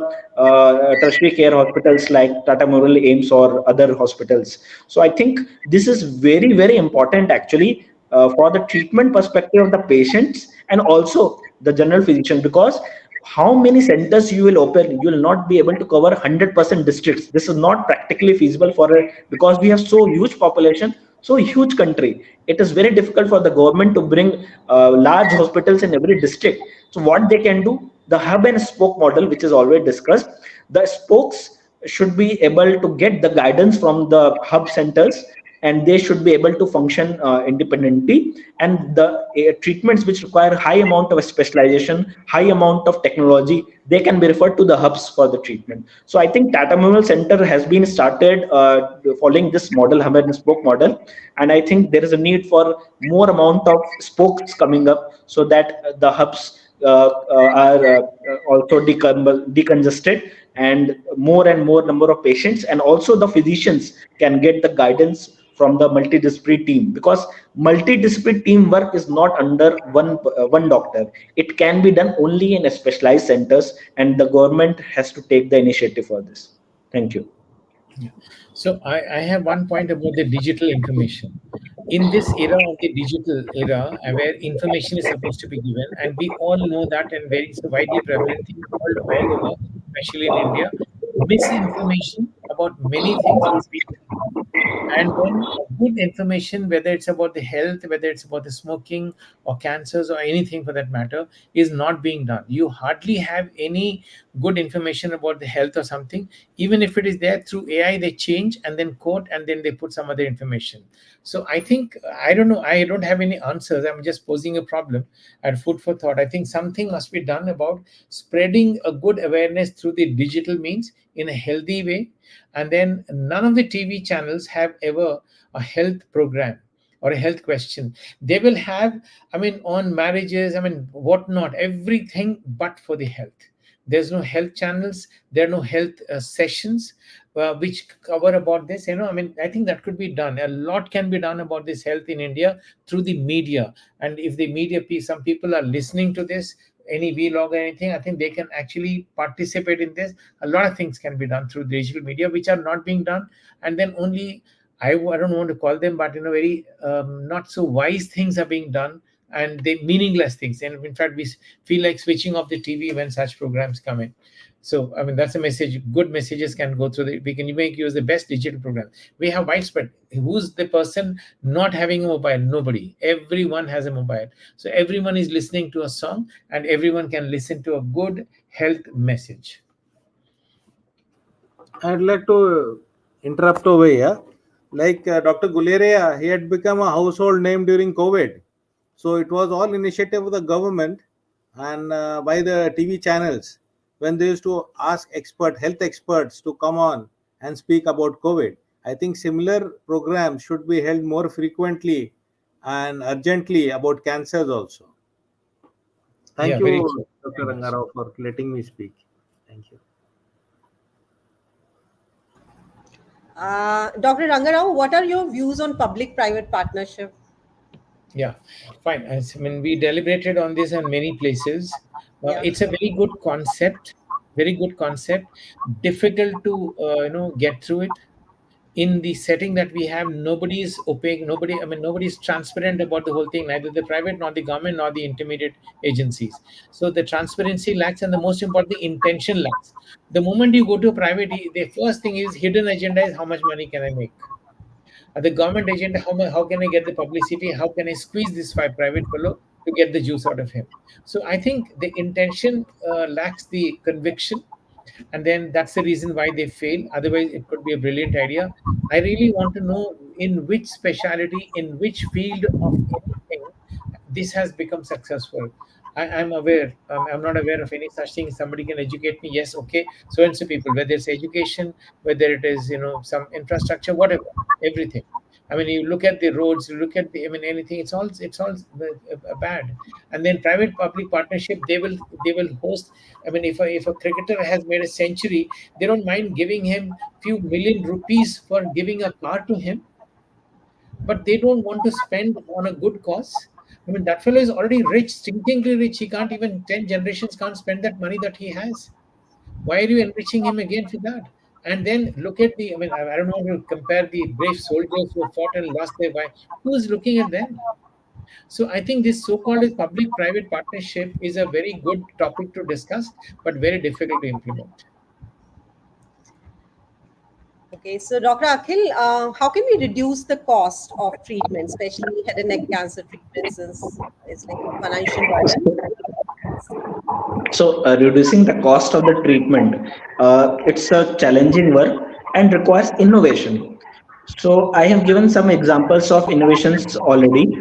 tertiary care hospitals like Tata Memorial, AIMS, or other hospitals. So I think this is very, very important actually for the treatment perspective of the patients and also the general physician, because how many centers you will open, you will not be able to cover 100% districts. This is not practically feasible for a, because we have so huge population, so huge country. It is very difficult for the government to bring large hospitals in every district. So what they can do, the hub and spoke model, which is already discussed, the spokes should be able to get the guidance from the hub centers, and they should be able to function independently, and the treatments which require high amount of specialization, high amount of technology, they can be referred to the hubs for the treatment. So I think Tata Memorial Center has been started following this model, hub and spoke model, and I think there is a need for more amount of spokes coming up so that the hubs are also decongested, and more number of patients and also the physicians can get the guidance from the multidisciplinary team, because multidisciplinary teamwork is not under one doctor. It can be done only in specialized centers, and the government has to take the initiative for this. Thank you. Yeah. So I have one point about the digital information. In this era of the digital era, where information is supposed to be given, and we all know that, and very it's a widely prevalent thing all over, especially in India, misinformation about many things is being, and then good information, whether it's about the health, whether it's about the smoking or cancers or anything for that matter, is not being done. You hardly have any good information about the health or something. Even if it is there through AI, they change and then quote and then they put some other information. So I think, I don't know, I don't have any answers. I'm just posing a problem and food for thought. I think something must be done about spreading a good awareness through the digital means in a healthy way. And then none of the TV channels have ever a health program or a health question. They will have, I mean, on marriages, I mean, whatnot, everything but for the health. There's no health channels, there are no health sessions which cover about this. I mean, I think that could be done. A lot can be done about this health in India through the media. And if the media piece, some people are listening to this, any vlog or anything, I think they can actually participate in this. A lot of things can be done through digital media which are not being done. And then only, I don't want to call them, but very not so wise things are being done, and they meaningless things. And in fact, we feel like switching off the TV when such programs come in. So, I mean, that's a message. Good messages can go through we can make use the best digital program. We have widespread. Who's the person not having a mobile? Nobody. Everyone has a mobile. So everyone is listening to a song, and everyone can listen to a good health message. I'd like to interrupt over here. Like Dr. Guleria, he had become a household name during COVID. So it was all initiative of the government and by the TV channels when they used to ask health experts to come on and speak about COVID. I think similar programs should be held more frequently and urgently about cancers also. Thank Yeah, very you, true. Dr. Rangarao, for letting me speak. Thank you. Dr. Rangarao, what are your views on public-private partnership? Yeah, fine. I mean, we deliberated on this in many places. Yeah. It's a very good concept, very good concept. Difficult to get through it. In the setting that we have, nobody is opaque. Nobody is transparent about the whole thing. Neither the private, nor the government, nor the intermediate agencies. So the transparency lacks, and the most important, the intention lacks. The moment you go to a private, the first thing is hidden agenda is how much money can I make. The government agent, how can I get the publicity? How can I squeeze this private fellow to get the juice out of him? So I think the intention lacks the conviction, and then that's the reason why they fail. Otherwise, it could be a brilliant idea. I really want to know in which specialty, in which field of anything this has become successful. I'm aware. I'm not aware of any such thing. Somebody can educate me. Yes, okay. So and so people, whether it's education, whether it is some infrastructure, whatever, everything. I mean, you look at the roads, you look at anything. It's all bad. And then private public partnership, they will host. I mean, if a cricketer has made a century, they don't mind giving him few million rupees for giving a car to him, but they don't want to spend on a good cause. I mean, that fellow is already rich, stinkingly rich. He can't even 10 generations can't spend that money that he has. Why are you enriching him again for that? And then look at I mean, I don't want to compare the brave soldiers who fought and lost their life. Who's looking at them? So I think this so-called public-private partnership is a very good topic to discuss, but very difficult to implement. Okay, so Dr. Akhil, how can we reduce the cost of treatment, especially head and neck cancer treatment, since it's like a financial burden? So, reducing the cost of the treatment, it's a challenging work and requires innovation. So, I have given some examples of innovations already,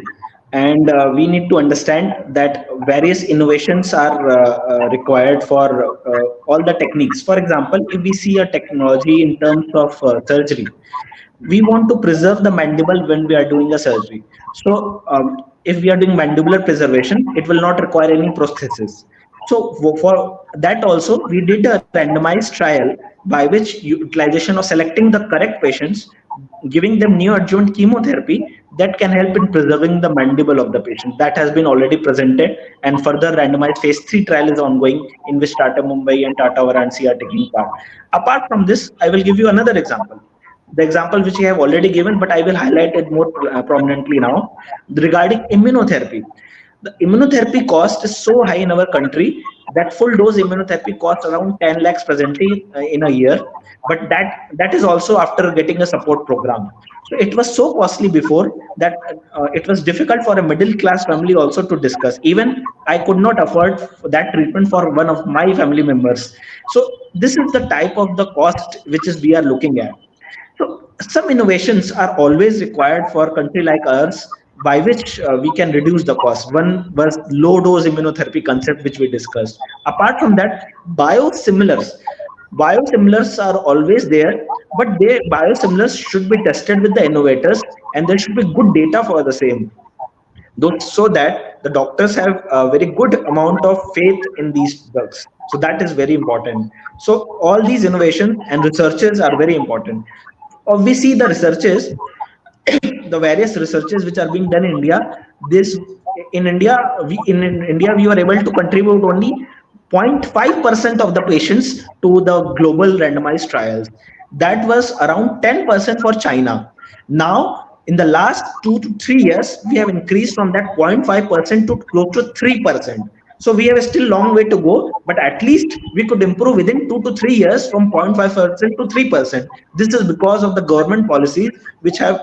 and we need to understand that various innovations are required for all the techniques. For example, if we see a technology in terms of surgery, we want to preserve the mandible when we are doing a surgery. So, if we are doing mandibular preservation, it will not require any prosthesis. So, for that also, we did a randomized trial by which utilization of selecting the correct patients, giving them neoadjuvant chemotherapy that can help in preserving the mandible of the patient. That has been already presented, and further randomized phase 3 trial is ongoing in which Tata Mumbai and Tata Varanasi are taking part. Apart from this, I will give you another example. The example which I have already given, but I will highlight it more prominently now regarding immunotherapy. The immunotherapy cost is so high in our country that full dose immunotherapy costs around 10 lakhs presently in a year, but that is also after getting a support program. So it was so costly before that it was difficult for a middle class family also to discuss. Even I could not afford that treatment for one of my family members. So this is the type of the cost which is we are looking at. So some innovations are always required for a country like ours, by which we can reduce the cost. One was low dose immunotherapy concept, which we discussed. Apart from that, biosimilars. Biosimilars are always there, but they biosimilars should be tested with the innovators, and there should be good data for the same, those, so that the doctors have a very good amount of faith in these drugs. So that is very important. So all these innovations and researches are very important. We see the researches, the various researches which are being done in India. This in India, in India we were able to contribute only 0.5% of the patients to the global randomized trials. That was around 10% for China. Now, in the last 2 to 3 years, we have increased from that 0.5% to close to 3%. So we have a still long way to go, but at least we could improve within 2 to 3 years from 0.5% to 3%. This is because of the government policies which have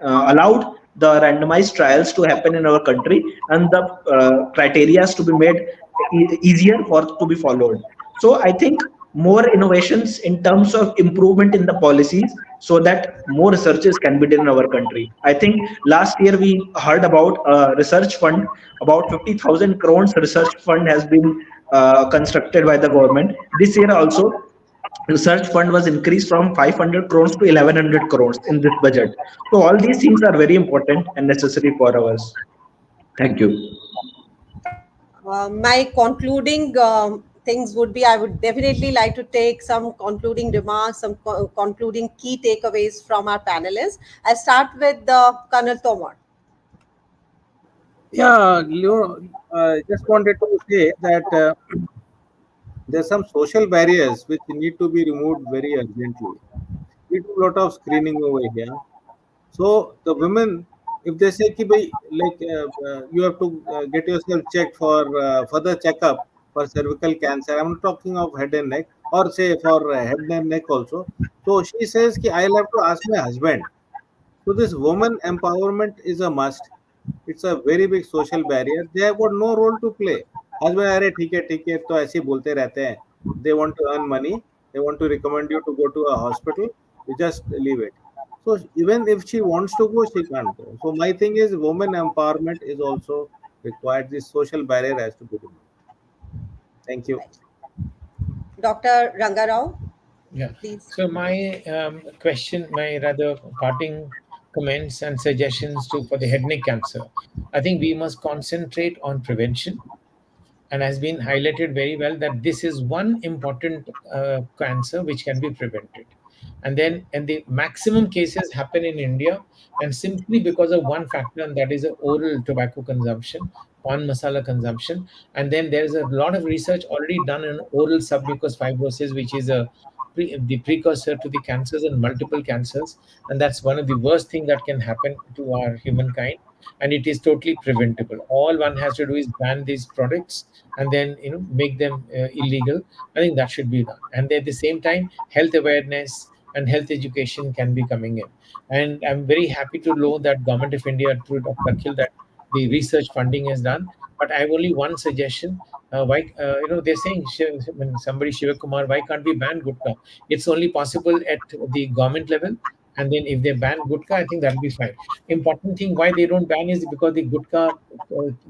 allowed the randomized trials to happen in our country, and the criteria to be made easier for to be followed. So I think more innovations in terms of improvement in the policies, so that more researches can be done in our country. I think last year we heard about a research fund, about 50,000 crores research fund has been constructed by the government. This year also, research fund was increased from 500 crores to 1100 crores in this budget. So all these things are very important and necessary for us. Thank you. My concluding things would be, I would definitely like to take some concluding remarks, some concluding key takeaways from our panelists. I start with Colonel Tomar. Yeah, just wanted to say that there are some social barriers which need to be removed very urgently. We do a lot of screening over here. So the women, if they say ki bhai, like you have to get yourself checked for further checkup for cervical cancer. I'm not talking of head and neck, or say for head and neck also. So she says ki I'll have to ask my husband. So this woman empowerment is a must. It's a very big social barrier. They have got no role to play. Husband अरे ठीक है तो ऐसे ही बोलते रहते हैं. They want to earn money. They want to recommend you to go to a hospital. You just leave it. So even if she wants to go, she can't go. So my thing is women empowerment is also required. This social barrier has to be removed. Thank you. Right. Dr. Ranga Rao, Yeah. please. So my question, my rather parting comments and suggestions for the head neck cancer. I think we must concentrate on prevention, and has been highlighted very well that this is one important cancer which can be prevented. And the maximum cases happen in India, and simply because of one factor, and that is the oral tobacco consumption, pan masala consumption. And then there is a lot of research already done on oral submucous fibrosis, which is the precursor to the cancers and multiple cancers, and that's one of the worst things that can happen to our humankind, and it is totally preventable. All one has to do is ban these products, and then make them illegal. I think that should be done, and at the same time health awareness and health education can be coming in. And I'm very happy to know that Government of India through Dr. Akhil that the research funding is done. But I have only one suggestion. Why they're saying, when somebody Shiva Kumar, why can't we ban gutka? It's only possible at the government level, and then if they ban gutka, I think that'll be fine. Important thing why they don't ban is because the gutka,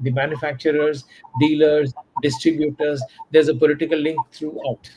the manufacturers, dealers, distributors, there's a political link throughout.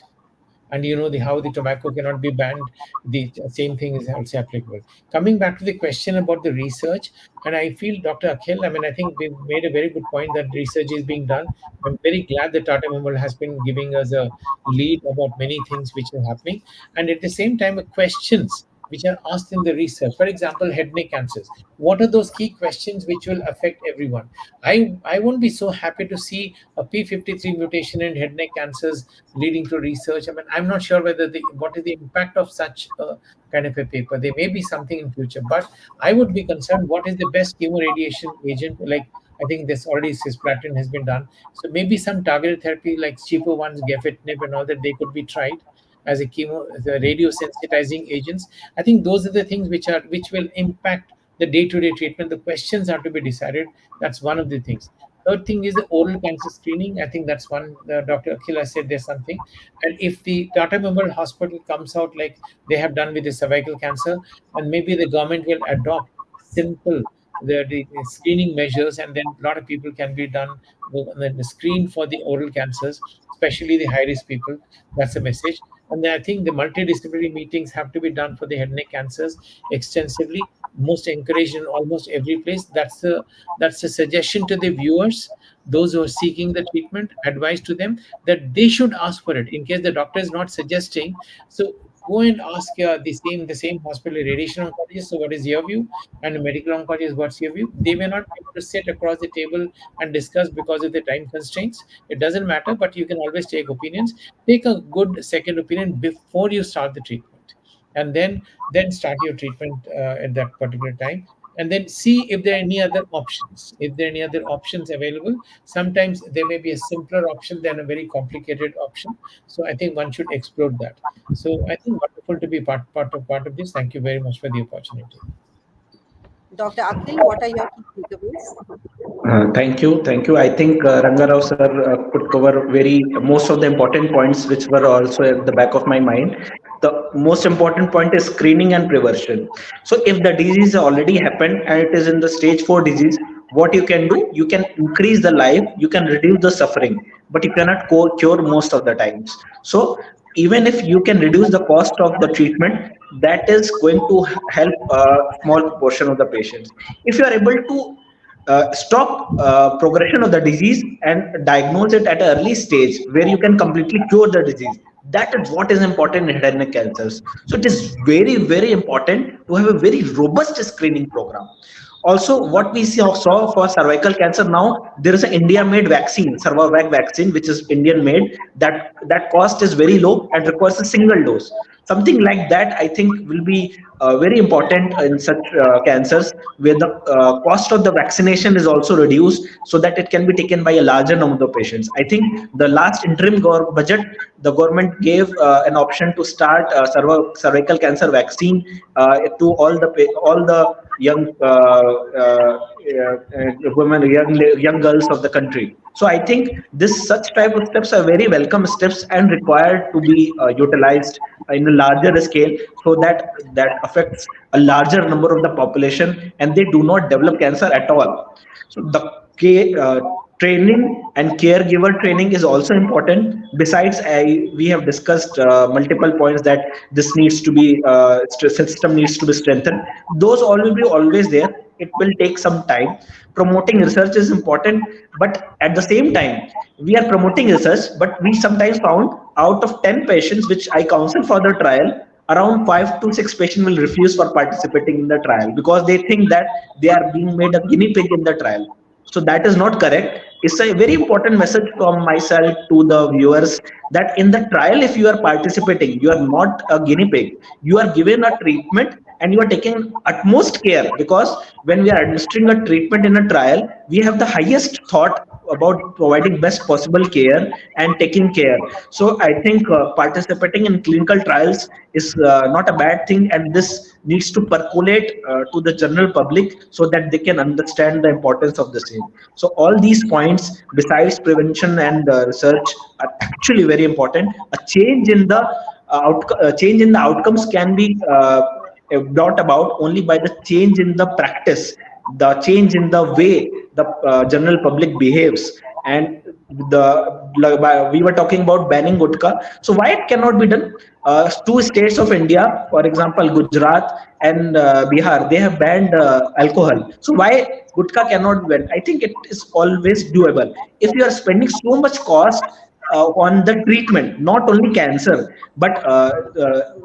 And how the tobacco cannot be banned, the same thing is also applicable. Coming back to the question about the research, and I feel Dr. Akhil, I mean, I think we've made a very good point that research is being done. I'm very glad that Tata Memorial has been giving us a lead about many things which are happening, and at the same time questions which are asked in the research. For example, head neck cancers, what are those key questions which will affect everyone? I won't be so happy to see a p53 mutation in head neck cancers leading to research. I mean, I'm not sure whether what is the impact of such a kind of a paper. There may be something in future, but I would be concerned what is the best chemoradiation agent. Like, I think this already cisplatin has been done, so maybe some targeted therapy like cheaper ones, gefitinib and all that, they could be tried as a chemo, as a radiosensitizing agents. I think those are the things which will impact the day-to-day treatment. The questions are to be decided. That's one of the things. Third thing is the oral cancer screening. I think that's one. Dr. Akhila said there's something. And if the Tata Memorial Hospital comes out like they have done with the cervical cancer, and maybe the government will adopt simple the screening measures, and then a lot of people can be done then screen for the oral cancers, especially the high risk people. That's the message. And then I think the multidisciplinary meetings have to be done for the head and neck cancers extensively, most encouraged in almost every place. That's a suggestion to the viewers, those who are seeking the treatment, advice to them that they should ask for it in case the doctor is not suggesting. So go and ask the same hospital radiation oncologist. So what is your view? And a medical oncologist, what's your view? They may not be able to sit across the table and discuss because of the time constraints. It doesn't matter, but you can always take opinions. Take a good second opinion before you start the treatment, and then start your treatment at that particular time, and then see if there are any other options. If there are any other options available, sometimes there may be a simpler option than a very complicated option. So I think one should explore that. So I think wonderful to be part of this. Thank you very much for the opportunity. Dr. Akhil, what are your key takeaways? Thank you. I think Ranga Rao sir could cover very most of the important points, which were also at the back of my mind. The most important point is screening and prevention. So, if the disease already happened and it is in the stage 4 disease, what you can do, you can increase the life, you can reduce the suffering, but you cannot cure most of the times. So, even if you can reduce the cost of the treatment, that is going to help a small proportion of the patients. If you are able to stop progression of the disease and diagnose it at an early stage where you can completely cure the disease, that is what is important in head and neck cancers. So it is very, very important to have a very robust screening program. Also, what we saw for cervical cancer, now there is an India made vaccine, Cervavac vaccine, which is Indian made. That cost is very low and requires a single dose. Something like that I think will be very important in such cancers, where the cost of the vaccination is also reduced, so that it can be taken by a larger number of patients. I think the last interim budget, the government gave an option to start cervical cancer vaccine to all the young women, young girls of the country. So I think this such type of steps are very welcome steps and required to be utilized in a larger scale, so that that affects a larger number of the population and they do not develop cancer at all. So the training and caregiver training is also important. Besides, we have discussed multiple points that this needs to be system needs to be strengthened. Those all will be always there. It will take some time. Promoting research is important, but at the same time, we are promoting research, but we sometimes found out of 10 patients which I counsel for the trial, around 5 to 6 patients will refuse for participating in the trial because they think that they are being made a guinea pig in the trial. So that is not correct. It's a very important message from myself to the viewers that in the trial, if you are participating, you are not a guinea pig. You are given a treatment and you are taking utmost care, because when we are administering a treatment in a trial, we have the highest thought about providing best possible care and taking care. So I think participating in clinical trials is not a bad thing, and this needs to percolate to the general public so that they can understand the importance of the same. So all these points, besides prevention and research, are actually very important. A change in the change in the outcomes can be brought about only by the change in the practice, the change in the way the general public behaves. And we were talking about banning gutka. So why it cannot be done? Two states of India, for example Gujarat and Bihar, they have banned alcohol. So why gutka cannot be banned? I think it is always doable. If you are spending so much cost on the treatment, not only cancer, but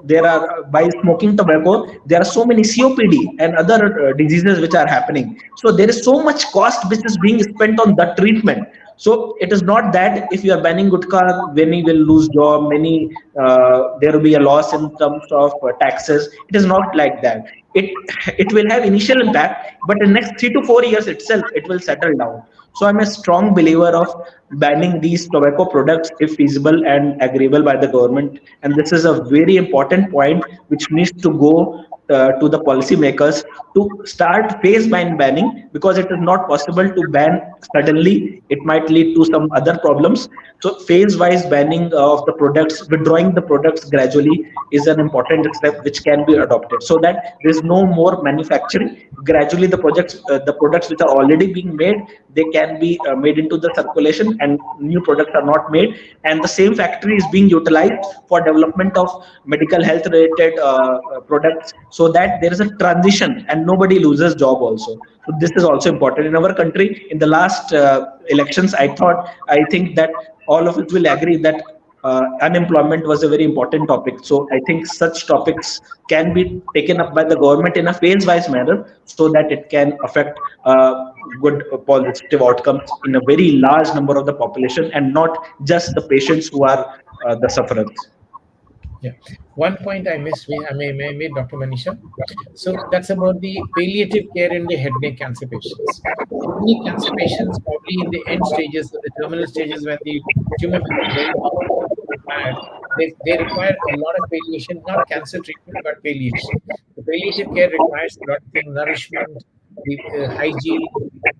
there are, by smoking tobacco, there are so many COPD and other diseases which are happening. So there is so much cost which is being spent on the treatment. So it is not that if you are banning gutka, many will lose job, many there will be a loss in terms of taxes. It is not like that. It will have initial impact, but in next 3 to 4 years itself, it will settle down. So I'm a strong believer of banning these tobacco products if feasible and agreeable by the government. And this is a very important point which needs to go to the policymakers to start phase banning, because it is not possible to ban suddenly. It might lead to some other problems. So phase wise banning of the products, withdrawing the products gradually, is an important step which can be adopted, so that there is no more manufacturing. Gradually the products which are already being made, they can be made into the circulation, and new products are not made, and the same factory is being utilized for development of medical health related products, so that there is a transition and nobody loses job also. So this is also important in our country. In the last elections, I think that all of us will agree that unemployment was a very important topic. So I think such topics can be taken up by the government in a phase-wise manner, so that it can affect good positive outcomes in a very large number of the population, and not just the patients who are the sufferers. Yeah. One point I missed, I made, Dr. Manisha. So that's about the palliative care in the head neck cancer patients. Head neck cancer patients, probably in the end stages, the terminal stages, when the tumor becomes very bad, they require a lot of palliation, not cancer treatment, but palliation. The palliative care requires a lot of things: nourishment, the hygiene,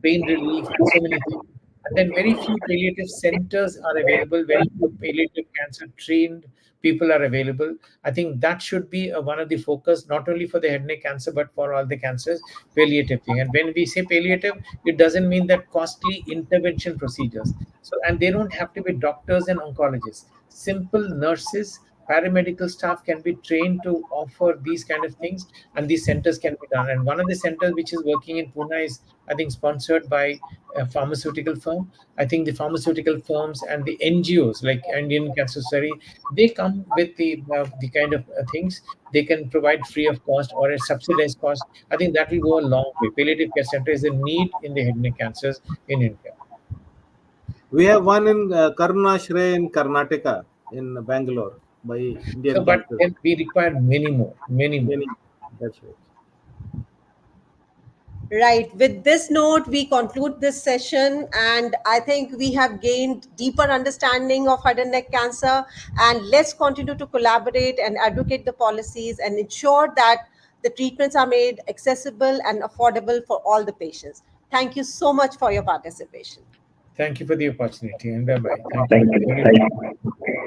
pain relief, and so many things. And then very few palliative centers are available, very few palliative cancer trained people are available. I think that should be one of the focus, not only for the head neck cancer, but for all the cancers, palliative thing. And when we say palliative, it doesn't mean that costly intervention procedures. So, and they don't have to be doctors and oncologists. Simple nurses, paramedical staff can be trained to offer these kind of things, and these centers can be done. And one of the centers which is working in Pune is, I think, sponsored by a pharmaceutical firm. I think the pharmaceutical firms and the NGOs like Indian Cancer Society, they come with the kind of things they can provide free of cost or at subsidized cost. I think that will go a long way. Palliative care center is a need in the head neck cancers in India. We have one in Karunashray in Karnataka, in Bangalore, by So, Indian but Cancer. then we require many more, many more. That's right. Right. With this note, we conclude this session, and I think we have gained deeper understanding of head and neck cancer. And let's continue to collaborate and advocate the policies and ensure that the treatments are made accessible and affordable for all the patients. Thank you so much for your participation. Thank you for the opportunity, and bye bye. Thank Thank you. you. Thank you.